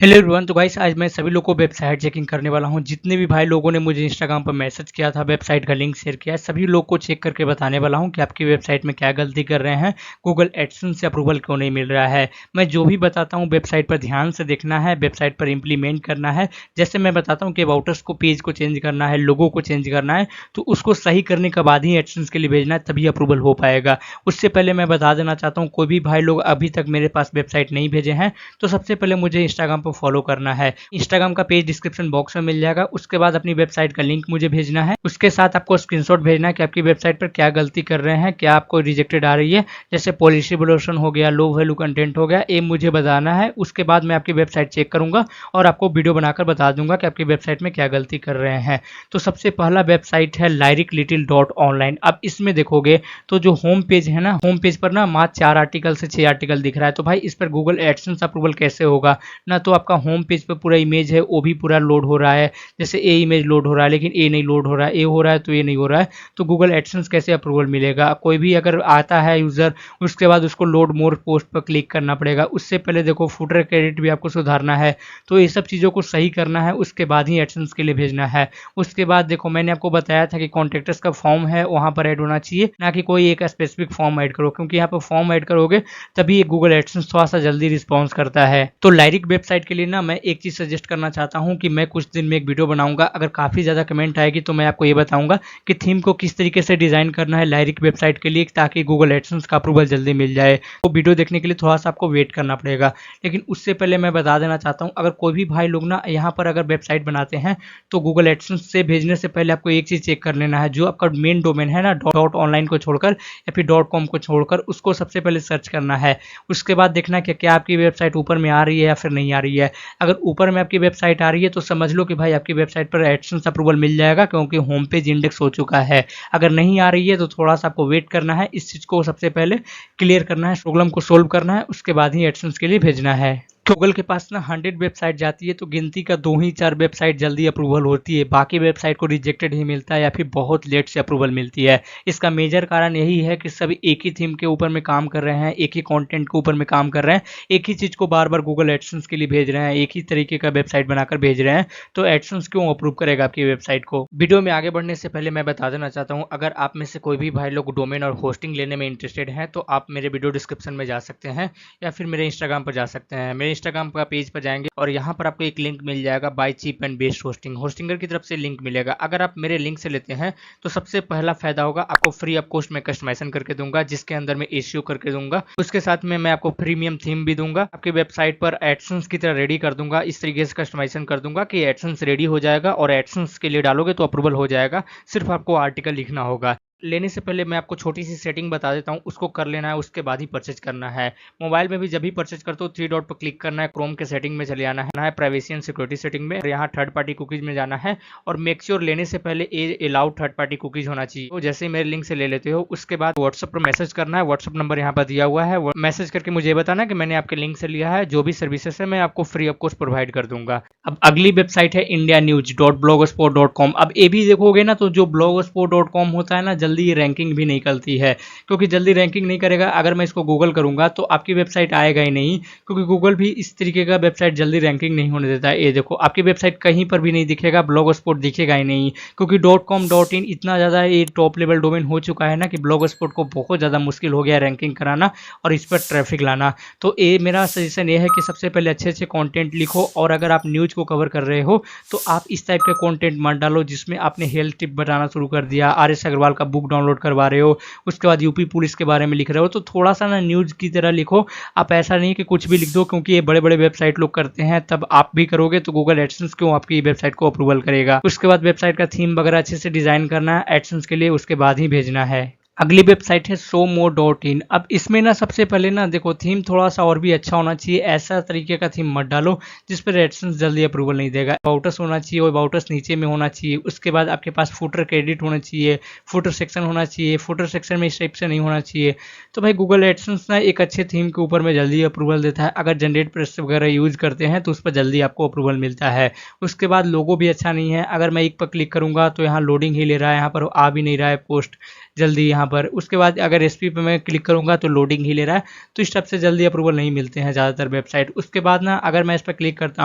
Hello everyone. तो guys आज मैं सभी लोगों को वेबसाइट चेकिंग करने वाला हूं। जितने भी भाई लोगों ने मुझे इंस्टाग्राम पर मैसेज किया था, वेबसाइट का लिंक शेयर किया है, सभी लोग को चेक करके बताने वाला हूं कि आपकी वेबसाइट में क्या गलती कर रहे हैं, गूगल एडसेंस से अप्रूवल क्यों नहीं मिल रहा है। मैं जो भी बताता हूं वेबसाइट पर ध्यान से देखना है, वेबसाइट पर इम्प्लीमेंट करना है। जैसे मैं बताता हूँ कि अबाउटर्स को, पेज को चेंज करना है, लोगों को चेंज करना है, तो उसको सही करने के बाद ही एडसेंस के लिए भेजना है, तभी अप्रूवल हो पाएगा। उससे पहले मैं बता देना चाहता हूँ, कोई भी भाई लोग अभी तक मेरे पास वेबसाइट नहीं भेजे हैं तो सबसे पहले मुझे इंस्टाग्राम पर फॉलो करना है। इंस्टाग्राम का पेज डिस्क्रिप्शन बॉक्स में मिल जाएगा। उसके बाद अपनी वेबसाइट का लिंक मुझे भेजना है। उसके साथ आपको स्क्रीनशॉट भेजना है कि आपकी वेबसाइट पर क्या गलती कर रहे हैं, क्या आपको रिजेक्टेड आ रही है। जैसे पॉलिसी वैल्यूएशन हो गया, लो वैल्यू कंटेंट हो गया, ये मुझे बताना है। उसके बाद मैं आपकी वेबसाइट चेक करूंगा और आपको वीडियो बनाकर बता दूंगा कि आपकी वेबसाइट में क्या गलती कर रहे हैं। तो सबसे पहला वेबसाइट है lyric-little.online। अब इसमें देखोगे तो जो होम पेज है ना, होम पेज पर ना मात्र 4 आर्टिकल से 6 आर्टिकल दिख रहा है। तो भाई इस पर गूगल एडसेंस अप्रूवल कैसे होगा? ना तो आपका होम पेज पे पूरा इमेज है वो भी पूरा लोड हो रहा है। जैसे ए इमेज लोड हो रहा है लेकिन ए नहीं लोड हो रहा है, ए हो रहा है तो ये नहीं हो रहा है। तो गूगल एडसेंस कैसे अप्रूवल मिलेगा? कोई भी अगर आता है यूजर, उसके बाद उसको लोड मोर पोस्ट पर क्लिक करना पड़ेगा। उससे पहले देखो फुटर क्रेडिट भी आपको सुधारना है। तो ये सब चीज़ों को सही करना है, उसके बाद ही एडसेंस के लिए भेजना है। उसके बाद देखो मैंने आपको बताया था कि कॉन्टेक्टर्स का फॉर्म है वहाँ पर ऐड होना चाहिए, ना कि कोई एक स्पेसिफिक फॉर्म ऐड करो, क्योंकि यहाँ पर फॉर्म ऐड करोगे तभी ये गूगल एडसेंस थोड़ा सा जल्दी रिस्पॉन्स करता है। तो लाइरिक वेबसाइट के लिए ना मैं एक चीज़ सजेस्ट करना चाहता हूँ कि मैं कुछ दिन में एक वीडियो बनाऊंगा। अगर काफ़ी ज़्यादा कमेंट आएगी तो मैं आपको ये बताऊंगा कि थीम को किस तरीके से डिज़ाइन करना है लाइरिक वेबसाइट के लिए, ताकि गूगल एडसेंस का अप्रूवल जल्दी मिल जाए। तो वीडियो देखने के लिए थोड़ा सा आपको वेट करना पड़ेगा। लेकिन उससे पहले मैं बता देना चाहता हूँ, अगर कोई भी भाई लोग ना यहाँ पर अगर वेबसाइट बनाते हैं तो गूगल एडसेंस से भेजने से पहले आपको एक चीज़ चेक कर लेना है। जो आपका मेन डोमेन है ना, डॉट ऑनलाइन को छोड़कर या फिर डॉट कॉम को छोड़कर, उसको सबसे पहले सर्च करना है। उसके बाद देखना कि क्या आपकी वेबसाइट ऊपर में आ रही है या फिर नहीं आ रही है। अगर ऊपर में आपकी वेबसाइट आ रही है तो समझ लो कि भाई आपकी वेबसाइट पर एडसेंस अप्रूवल मिल जाएगा, क्योंकि होम पेज इंडेक्स हो चुका है। अगर नहीं आ रही है तो थोड़ा सा आपको वेट करना है, इस चीज़ को सबसे पहले क्लियर करना है, प्रॉब्लम को सोल्व करना है, उसके बाद ही एडसेंस के लिए भेजना है। गूगल के पास ना 100 वेबसाइट जाती है तो गिनती का 2 ही 4 वेबसाइट जल्दी अप्रूवल होती है, बाकी वेबसाइट को रिजेक्टेड ही मिलता है या फिर बहुत लेट से अप्रूवल मिलती है। इसका मेजर कारण यही है कि सभी एक ही थीम के ऊपर में काम कर रहे हैं, एक ही कंटेंट के ऊपर में काम कर रहे हैं, एक ही चीज़ को बार बार गूगल एडसेंस के लिए भेज रहे हैं, एक ही तरीके का वेबसाइट बनाकर भेज रहे हैं। तो एडसेंस क्यों अप्रूव करेगा आपकी वेबसाइट को? वीडियो में आगे बढ़ने से पहले मैं बता देना चाहता हूँ, अगर आप में से कोई भी भाई लोग डोमेन और होस्टिंग लेने में इंटरेस्टेड हैं तो आप मेरे वीडियो डिस्क्रिप्शन में जा सकते हैं या फिर मेरे इंस्टाग्राम पर जा सकते हैं। मेरे इंस्टाग्राम का पेज पर जाएंगे और यहाँ पर आपको एक लिंक मिल जाएगा buy cheap and best hosting, Hostinger की तरफ से लिंक मिलेगा। अगर आप मेरे लिंक से लेते हैं तो सबसे पहला फायदा होगा, आपको फ्री ऑफ कॉस्ट में कस्टमाइजेशन करके दूंगा, जिसके अंदर में एसईओ करके दूंगा। उसके साथ में मैं आपको प्रीमियम थीम भी दूंगा, आपकी वेबसाइट पर एडसेंस की तरह रेडी कर दूंगा। इस तरीके से कस्टमाइजेशन कर दूंगा कि एडसेंस रेडी हो जाएगा और एडसेंस के लिए डालोगे तो अप्रूवल हो जाएगा। सिर्फ आपको आर्टिकल लिखना होगा। लेने से पहले मैं आपको छोटी सी सेटिंग बता देता हूँ, उसको कर लेना है, उसके बाद ही परचेज करना है। मोबाइल में भी जब भी परचेज करते हो 3 डॉट पर क्लिक करना है, क्रोम के सेटिंग में चले जाना है, प्राइवेसी एंड सिक्योरिटी सेटिंग में, और यहाँ थर्ड पार्टी कुकीज में जाना है और मेक श्योर लेने से पहले अलाउड थर्ड पार्टी कुकीज होना चाहिए। तो जैसे मेरे लिंक से ले लेते हो उसके बाद व्हाट्सएप पर मैसेज करना है। व्हाट्सएप नंबर यहाँ पर दिया हुआ है, मैसेज करके मुझे बताना कि मैंने आपके लिंक से लिया है। जो भी सर्विसेज है मैं आपको फ्री ऑफ कॉस्ट प्रोवाइड कर दूंगा। अब अगली वेबसाइट है indianews.blogspot.com। अब ये भी देखोगे ना तो जो blogspot.com होता है ना, जल्दी रैंकिंग भी निकलती है, क्योंकि जल्दी रैंकिंग नहीं करेगा। अगर मैं इसको गूगल करूंगा तो आपकी वेबसाइट आएगा ही नहीं, क्योंकि गूगल भी इस तरीके का वेबसाइट जल्दी रैंकिंग नहीं होने देता है। ये देखो आपकी वेबसाइट कहीं पर भी नहीं दिखेगा, ब्लॉग स्पॉट दिखेगा ही नहीं, क्योंकि .com.in इतना ज़्यादा ये टॉप लेवल डोमेन हो चुका है ना कि ब्लॉग स्पॉट को बहुत ज़्यादा मुश्किल हो गया रैंकिंग कराना और इस पर ट्रैफिक लाना। तो ये मेरा सजेशन ये है कि सबसे पहले अच्छे अच्छे कॉन्टेंट लिखो, और अगर आप न्यूज़ को कवर कर रहे हो तो आप इस टाइप का कंटेंट मत डालो जिसमें आपने हेल्थ टिप बताना शुरू कर दिया, आर.एस. अग्रवाल का बुक डाउनलोड करवा रहे हो, उसके बाद यूपी पुलिस के बारे में लिख रहे हो। तो थोड़ा सा ना न्यूज़ की तरह लिखो। आप ऐसा नहीं कि कुछ भी लिख दो, क्योंकि ये बड़े बड़े वेबसाइट लोग करते हैं, तब आप भी करोगे तो गूगल एडसेंस क्यों आपकी वेबसाइट को अप्रूवल करेगा। उसके बाद वेबसाइट का थीम वगैरह अच्छे से डिजाइन करना है एडसेंस के लिए, उसके बाद ही भेजना है। अगली वेबसाइट है showmore.in। अब इसमें ना सबसे पहले ना देखो थीम थोड़ा सा और भी अच्छा होना चाहिए। ऐसा तरीके का थीम मत डालो जिस पर एडसेंस जल्दी अप्रूवल नहीं देगा। अबाउटस होना चाहिए और अबाउटस नीचे में होना चाहिए। उसके बाद आपके पास फुटर क्रेडिट होना चाहिए, फुटर सेक्शन होना चाहिए। फुटर सेक्शन में इस टाइप से नहीं होना चाहिए। तो भाई गूगल एडसेंस ना एक अच्छे थीम के ऊपर में जल्दी अप्रूवल देता है। अगर जनरेट प्रेस वगैरह यूज करते हैं तो उस पर जल्दी आपको अप्रूवल मिलता है। उसके बाद लोगो भी अच्छा नहीं है। अगर मैं एक पर क्लिक करूंगा तो यहाँ लोडिंग ही ले रहा है, यहाँ पर आ भी नहीं रहा है पोस्ट। जल्दी यहाँ पर। उसके बाद अगर एसपी पे मैं क्लिक करूँगा तो लोडिंग ही ले रहा है, तो इस टाइप से जल्दी अप्रूवल नहीं मिलते हैं ज़्यादातर वेबसाइट। उसके बाद ना अगर मैं इस पर क्लिक करता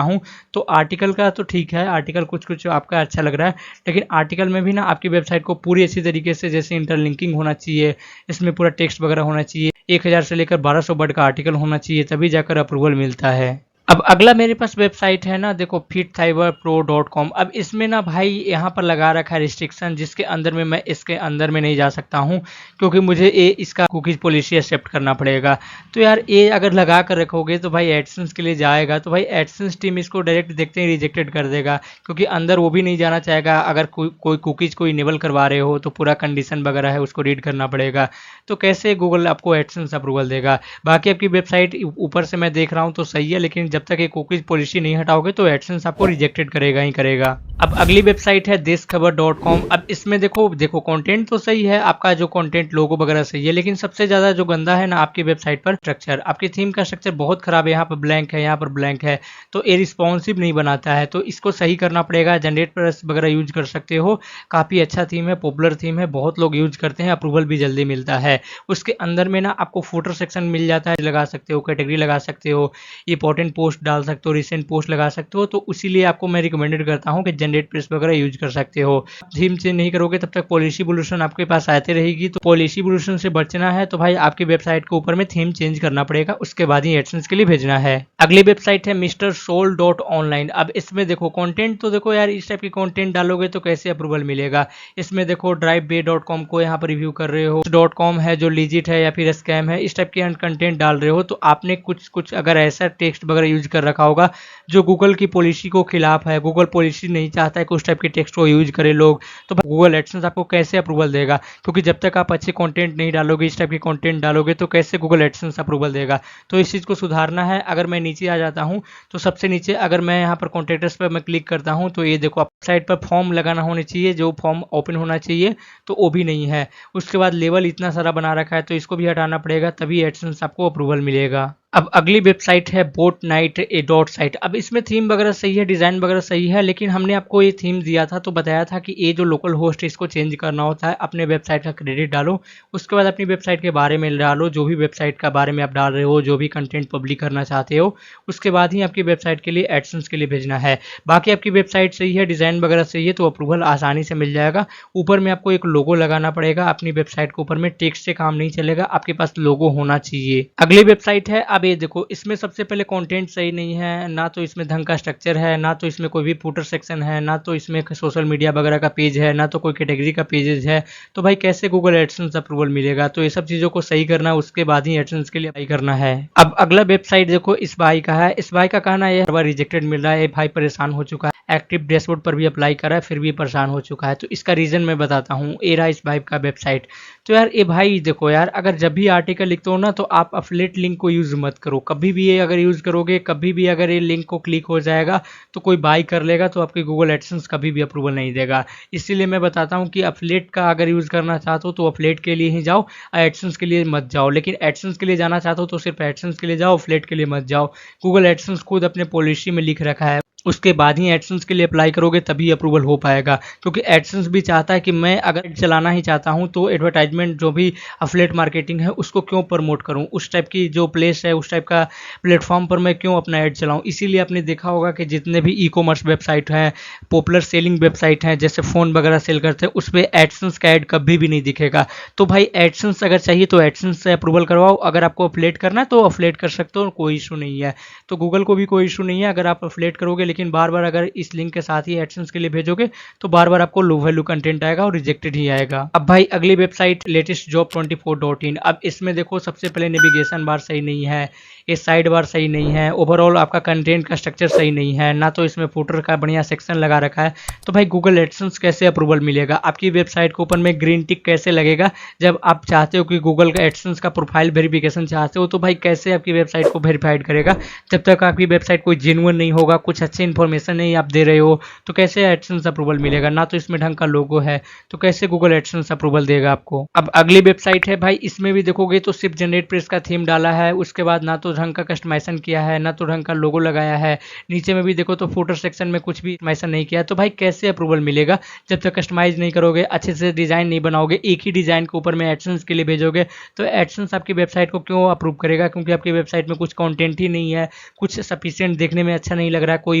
हूँ तो आर्टिकल का तो ठीक है, आर्टिकल कुछ कुछ आपका अच्छा लग रहा है, लेकिन आर्टिकल में भी ना आपकी वेबसाइट को पूरी अच्छी तरीके से जैसे इंटरलिंकिंग होना चाहिए, इसमें पूरा टेक्स्ट वगैरह होना चाहिए, 1000 से लेकर 1200 वर्ड का आर्टिकल होना चाहिए, तभी जाकर अप्रूवल मिलता है। अब अगला मेरे पास वेबसाइट है ना, देखो fitcyberpro.com। अब इसमें ना भाई यहाँ पर लगा रखा है रिस्ट्रिक्शन, जिसके अंदर में मैं इसके अंदर में नहीं जा सकता हूँ, क्योंकि मुझे ये इसका कुकीज पॉलिसी एक्सेप्ट करना पड़ेगा। तो यार ये अगर लगा कर रखोगे तो भाई एडसेंस के लिए जाएगा, तो भाई एडसेंस टीम इसको डायरेक्ट देखते ही रिजेक्टेड कर देगा, क्योंकि अंदर वो भी नहीं जाना चाहेगा। अगर कोई कुकीज को इनेबल करवा रहे हो तो पूरा कंडीशन वगैरह है उसको रीड करना पड़ेगा, तो कैसे गूगल आपको एडसेंस अप्रूवल देगा। बाकी आपकी वेबसाइट ऊपर से मैं देख रहा हूँ तो सही है, लेकिन जब तक ये कुकीज पॉलिसी नहीं हटाओगे तो एडसेंस आपको रिजेक्टेड करेगा ही करेगा। अब अगली वेबसाइट है देशखबर.com। अब इसमें देखो कंटेंट तो सही है, आपका जो कंटेंट लोगो वगैरह सही है, लेकिन सबसे ज्यादा जो गंदा है ना आपकी वेबसाइट पर स्ट्रक्चर, आपकी थीम का स्ट्रक्चर बहुत खराब है। यहाँ पर ब्लैंक है, यहाँ पर ब्लैंक है, तो ये रिस्पॉन्सिव नहीं बनाता है, तो इसको सही करना पड़ेगा। जनरेट प्लस वगैरह यूज कर सकते हो, काफी अच्छा थीम है, पॉपुलर थीम है, बहुत लोग यूज करते हैं, अप्रूवल भी जल्दी मिलता है। उसके अंदर में ना आपको फुटर सेक्शन मिल जाता है, लगा सकते हो, कैटेगरी लगा सकते हो, इंपॉर्टेंट पोस्ट डाल सकते हो, रिसेंट पोस्ट लगा सकते हो, तो इसीलिए आपको मैं रिकमेंडेड करता हूँ कि जनरेट प्रेस वगैरह यूज कर सकते हो। थीम चेंज नहीं करोगे तब तक पॉलिसी इवोल्यूशन आपके पास आती रहेगी, तो पॉलिसी इवोल्यूशन से बचना है तो भाई आपकी वेबसाइट के ऊपर में थीम चेंज करना पड़ेगा, उसके बाद ही एडसेंस के लिए भेजना है। अगली वेबसाइट है mrsoul.online। अब इसमें देखो कंटेंट तो देखो यार, इस टाइप की कंटेंट डालोगे तो कैसे अप्रूवल मिलेगा। इसमें देखो ड्राइवबे.com को यहाँ पर रिव्यू कर रहे हो, .com है जो लीजिट है या फिर स्कैम है, इस टाइप के कंटेंट डाल रहे हो, तो आपने कुछ कुछ अगर ऐसा टेक्स्ट वगैरह यूज कर रखा होगा जो गूगल की पॉलिसी को खिलाफ है, गूगल पॉलिसी नहीं चाहता है कि उस टाइप के टेक्स्ट को यूज करे लोग, तो गूगल एडसेंस आपको कैसे अप्रूवल देगा, क्योंकि जब तक आप अच्छे कंटेंट नहीं डालोगे, इस टाइप के कंटेंट डालोगे, तो कैसे गूगल एडसेंस अप्रूवल देगा। तो इस चीज़ को सुधारना है। अगर मैं नीचे आ जाता हूँ तो सबसे नीचे अगर मैं यहाँ पर कॉन्टैक्टर्स पर मैं क्लिक करता हूँ तो ये देखो आप साइट पर फॉर्म लगाना होना चाहिए, जो फॉर्म ओपन होना चाहिए, तो वो भी नहीं है। उसके बाद लेवल इतना सारा बना रखा है, तो इसको भी हटाना पड़ेगा, तभी एडसेंस आपको अप्रूवल मिलेगा। अब अगली वेबसाइट है बोटनाइट ए डॉट साइट। अब इसमें थीम वगैरह सही है, डिज़ाइन वगैरह सही है, लेकिन हमने आपको ये थीम दिया था तो बताया था कि ये जो लोकल होस्ट है इसको चेंज करना होता है। अपने वेबसाइट का क्रेडिट डालो, उसके बाद अपनी वेबसाइट के बारे में डालो, जो भी वेबसाइट का बारे में आप डाल रहे हो, जो भी कंटेंट पब्लिक करना चाहते हो, उसके बाद ही आपकी वेबसाइट के लिए एडसेंस के लिए भेजना है। बाकी आपकी वेबसाइट सही है, डिज़ाइन वगैरह सही है, तो अप्रूवल आसानी से मिल जाएगा। ऊपर में आपको एक लोगो लगाना पड़ेगा, अपनी वेबसाइट के ऊपर में टेक्स्ट से काम नहीं चलेगा, आपके पास लोगो होना चाहिए। अगली वेबसाइट है, अब ये देखो इसमें सबसे पहले कंटेंट सही नहीं है, ना तो इसमें ढंग का स्ट्रक्चर है, ना तो इसमें कोई भी फुटर सेक्शन है, ना तो इसमें सोशल मीडिया वगैरह का पेज है, ना तो कोई कैटेगरी का पेजेज है, तो भाई कैसे गूगल एडसेंस अप्रूवल मिलेगा। तो ये सब चीज़ों को सही करना है, उसके बाद ही एडसेंस के लिए अप्लाई करना है। अब अगला वेबसाइट देखो इस भाई का है। इस भाई का कहना है बार रिजेक्टेड मिल रहा है, ये भाई परेशान हो चुका है, एक्टिव डैशबोर्ड पर भी अप्लाई करा है फिर भी परेशान हो चुका है। तो इसका रीजन मैं बताता हूँ, ये रहा इस भाई का वेबसाइट। तो यार ये भाई देखो यार, अगर जब भी आर्टिकल लिखते हो ना तो आप अफिलिएट लिंक को यूज मत करो कभी भी। ये अगर यूज करोगे, कभी भी अगर ये लिंक को क्लिक हो जाएगा तो कोई बाई कर लेगा, तो आपकी गूगल एडसेंस कभी भी अप्रूवल नहीं देगा। इसीलिए मैं बताता हूँ कि अफिलिएट का अगर यूज करना चाहते हो तो अफिलिएट के लिए ही जाओ, एडसेंस के लिए मत जाओ। लेकिन एडसेंस के लिए जाना चाहते हो तो सिर्फ एडसेंस के लिए जाओ, अफिलिएट के लिए मत जाओ। गूगल एडसेंस खुद अपने पॉलिसी में लिख रखा है, उसके बाद ही एडसेंस के लिए अप्लाई करोगे तभी अप्रूवल हो पाएगा। क्योंकि एडसेंस भी चाहता है कि मैं अगर चलाना ही चाहता हूं तो एडवर्टाइजमेंट जो भी अफिलिएट मार्केटिंग है उसको क्यों प्रमोट करूं, उस टाइप की जो प्लेस है, उस टाइप का प्लेटफॉर्म पर मैं क्यों अपना ऐड चलाऊं। इसीलिए आपने देखा होगा कि जितने भी ई कॉमर्स वेबसाइट हैं, पॉपुलर सेलिंग वेबसाइट हैं, जैसे फ़ोन वगैरह सेल करते हैं, उस पर एडसेंस का ऐड कभी भी नहीं दिखेगा। तो भाई एडसेंस अगर चाहिए तो एडसेंस से अप्रूवल करवाओ, अगर आपको अफिलिएट करना है तो अफिलिएट कर सकते हो, कोई इशू नहीं है। तो गूगल को भी कोई इशू नहीं है अगर आप अफिलिएट करोगे, लेकिन बार बार अगर इस लिंक के साथ ही एडसेंस के लिए भेजोगे तो बार बार आपको लो वैल्यू कंटेंट आएगा और रिजेक्टेड ही आएगा। अब भाई अगली वेबसाइट लेटेस्ट जॉब 24.in। अब इसमें देखो सबसे पहले नेविगेशन बार सही नहीं है, ये साइड बार सही नहीं है, ओवरऑल आपका कंटेंट का स्ट्रक्चर सही नहीं है, ना तो इसमें फुटर का बढ़िया सेक्शन लगा रखा है। तो भाई गूगल एडसेंस कैसे अप्रूवल मिलेगा, आपकी वेबसाइट के ऊपर में ग्रीन टिक कैसे लगेगा जब आप चाहते हो कि गूगल का एडसेंस का प्रोफाइल वेरिफिकेशन चाहते हो, तो भाई कैसे आपकी वेबसाइट को वेरीफाइड करेगा जब तक आपकी वेबसाइट कोई जेन्युइन नहीं होगा, कुछ अच्छे इन्फॉर्मेशन नहीं आप दे रहे हो तो कैसे एडसेंस अप्रूवल मिलेगा। ना तो इसमें ढंग का लोगो है तो कैसे गूगल एडसेंस अप्रूवल देगा आपको। अब अगली वेबसाइट है भाई, इसमें भी देखोगे तो सिर्फ जनरेट प्रेस का थीम डाला है, उसके बाद ना तो ढंग का कस्टमाइजेशन किया है ना तो ढंग का लोगो लगाया है। नीचे में भी देखो तो फुटर सेक्शन में कुछ भी कस्टमाइजेशन नहीं किया है। तो भाई कैसे अप्रूवल मिलेगा जब तक कस्टमाइज नहीं करोगे, अच्छे से डिजाइन नहीं बनाओगे, एक ही डिजाइन के ऊपर में एडसेंस के लिए भेजोगे तो एडसेंस आपकी वेबसाइट को क्यों अप्रूव करेगा। क्योंकि आपकी वेबसाइट में कुछ कंटेंट ही नहीं है, कुछ सफिशिएंट देखने में अच्छा नहीं लग रहा है, कोई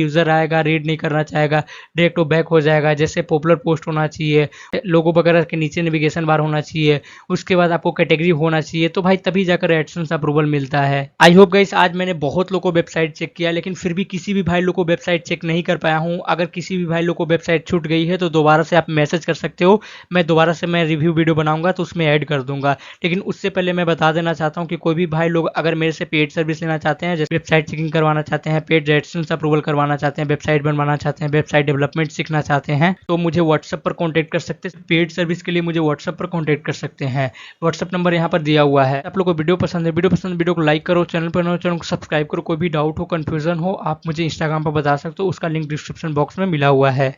यूजर आएगा रीड नहीं करना चाहेगा, डायरेक्ट बैक हो जाएगा। जैसे पॉपुलर पोस्ट होना चाहिए, लोगो वगैरह के नीचे नेविगेशन बार होना चाहिए, उसके बाद आपको कैटेगरी होना चाहिए, तो भाई तभी जाकर एडसेंस अप्रूवल मिलता है। आई होप गाइस आज मैंने बहुत लोगों को वेबसाइट चेक किया, लेकिन फिर भी किसी भी भाई लोग को वेबसाइट चेक नहीं कर पाया हूं। अगर किसी भी भाई लोग को वेबसाइट छूट गई है तो दोबारा से आप मैसेज कर सकते हो, मैं दोबारा से रिव्यू वीडियो बनाऊंगा तो उसमें ऐड कर दूंगा। लेकिन उससे पहले मैं बता देना चाहता हूं कि कोई भी भाई लोग अगर मेरे से पेड सर्विस लेना चाहते हैं, जैसे वेबसाइट चेकिंग करवाना चाहते हैं, पेड एडसेंस अप्रूवल करवाना चाहते हैं, वेबसाइट बनवाना चाहते हैं, वेबसाइट डेवलपमेंट सीखना चाहते हैं, तो मुझे व्हाट्सएप पर कॉन्टैक्ट कर सकते हैं। पेड सर्विस के लिए मुझे व्हाट्सएप पर कॉन्टैक्ट कर सकते हैं, व्हाट्सएप नंबर यहाँ पर दिया हुआ है। आप लोग को वीडियो पसंद है, वीडियो को लाइक करो, चैनल पर नए चैनल को सब्सक्राइब करो। कोई भी डाउट हो, कंफ्यूजन हो, आप मुझे इंस्टाग्राम पर बता सकते हो, उसका लिंक डिस्क्रिप्शन बॉक्स में मिला हुआ है।